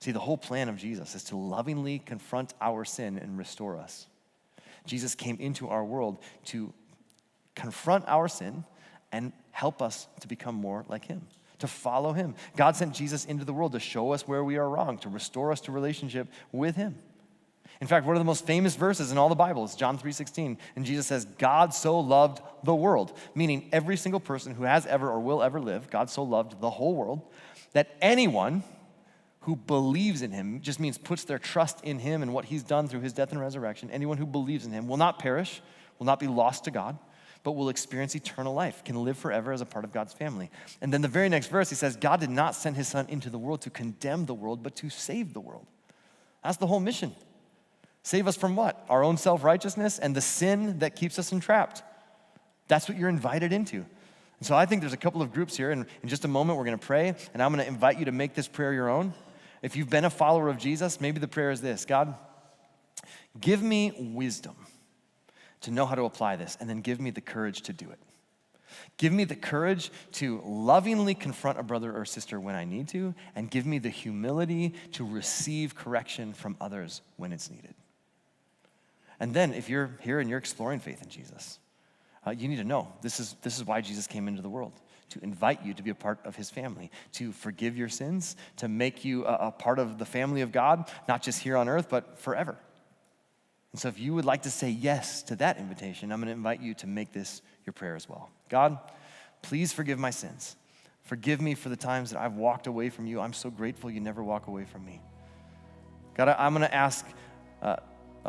See, the whole plan of Jesus is to lovingly confront our sin and restore us. Jesus came into our world to confront our sin and help us to become more like him, to follow him. God sent Jesus into the world to show us where we are wrong, to restore us to relationship with him. In fact, one of the most famous verses in all the Bible is John 3:16, and Jesus says, God so loved the world, meaning every single person who has ever or will ever live. God so loved the whole world that anyone who believes in him, just means puts their trust in him and what he's done through his death and resurrection, anyone who believes in him will not perish, will not be lost to God, but will experience eternal life, can live forever as a part of God's family. And then the very next verse, he says, God did not send his son into the world to condemn the world, but to save the world. That's the whole mission. Save us from what? Our own self-righteousness and the sin that keeps us entrapped. That's what you're invited into. And so I think there's a couple of groups here, and in just a moment we're gonna pray, and I'm gonna invite you to make this prayer your own. If you've been a follower of Jesus, maybe the prayer is this: God, give me wisdom to know how to apply this, and then give me the courage to do it. Give me the courage to lovingly confront a brother or sister when I need to, and give me the humility to receive correction from others when it's needed. And then if you're here and you're exploring faith in Jesus, you need to know this is why Jesus came into the world, to invite you to be a part of his family, to forgive your sins, to make you a part of the family of God, not just here on earth, but forever. And so if you would like to say yes to that invitation, I'm going to invite you to make this your prayer as well. God, please forgive my sins. Forgive me for the times that I've walked away from you. I'm so grateful you never walk away from me. God, I'm going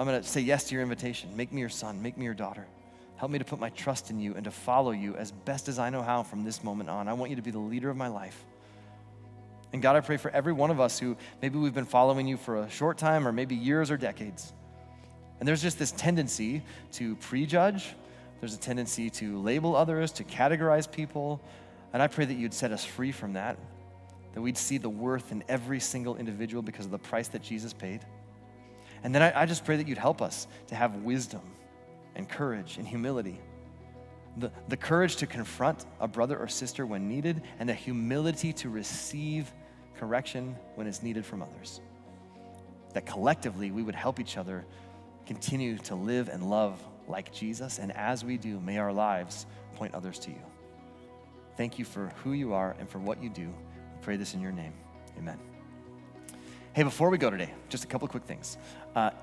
to say yes to your invitation. Make me your son. Make me your daughter. Help me to put my trust in you and to follow you as best as I know how from this moment on. I want you to be the leader of my life. And God, I pray for every one of us who maybe we've been following you for a short time or maybe years or decades. And there's just this tendency to prejudge. There's a tendency to label others, to categorize people. And I pray that you'd set us free from that we'd see the worth in every single individual because of the price that Jesus paid. And then I just pray that you'd help us to have wisdom and courage and humility. The courage to confront a brother or sister when needed, and the humility to receive correction when it's needed from others. That collectively we would help each other continue to live and love like Jesus, and as we do, may our lives point others to you. Thank you for who you are and for what you do. We pray this in your name. Amen. Hey, before we go today, just a couple quick things.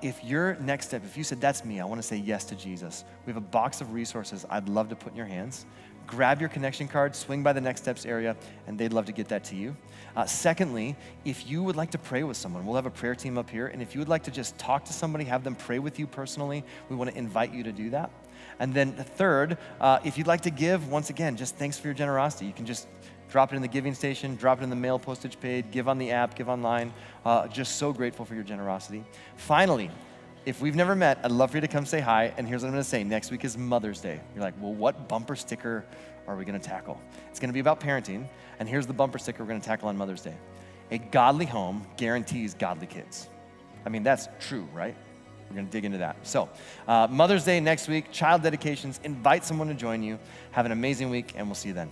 If your next step, if you said, that's me, I want to say yes to Jesus, we have a box of resources I'd love to put in your hands. Grab your connection card, swing by the Next Steps area, and they'd love to get that to you. Secondly, if you would like to pray with someone, we'll have a prayer team up here, and if you would like to just talk to somebody, have them pray with you personally, we want to invite you to do that. And then third, if you'd like to give, once again, just thanks for your generosity. You can just drop it in the giving station, drop it in the mail postage paid, give on the app, give online. Just so grateful for your generosity. Finally, if we've never met, I'd love for you to come say hi. And here's what I'm going to say. Next week is Mother's Day. You're like, well, what bumper sticker are we going to tackle? It's going to be about parenting. And here's the bumper sticker we're going to tackle on Mother's Day. A godly home guarantees godly kids. I mean, that's true, right? We're going to dig into that. So Mother's Day next week, child dedications. Invite someone to join you. Have an amazing week, and we'll see you then.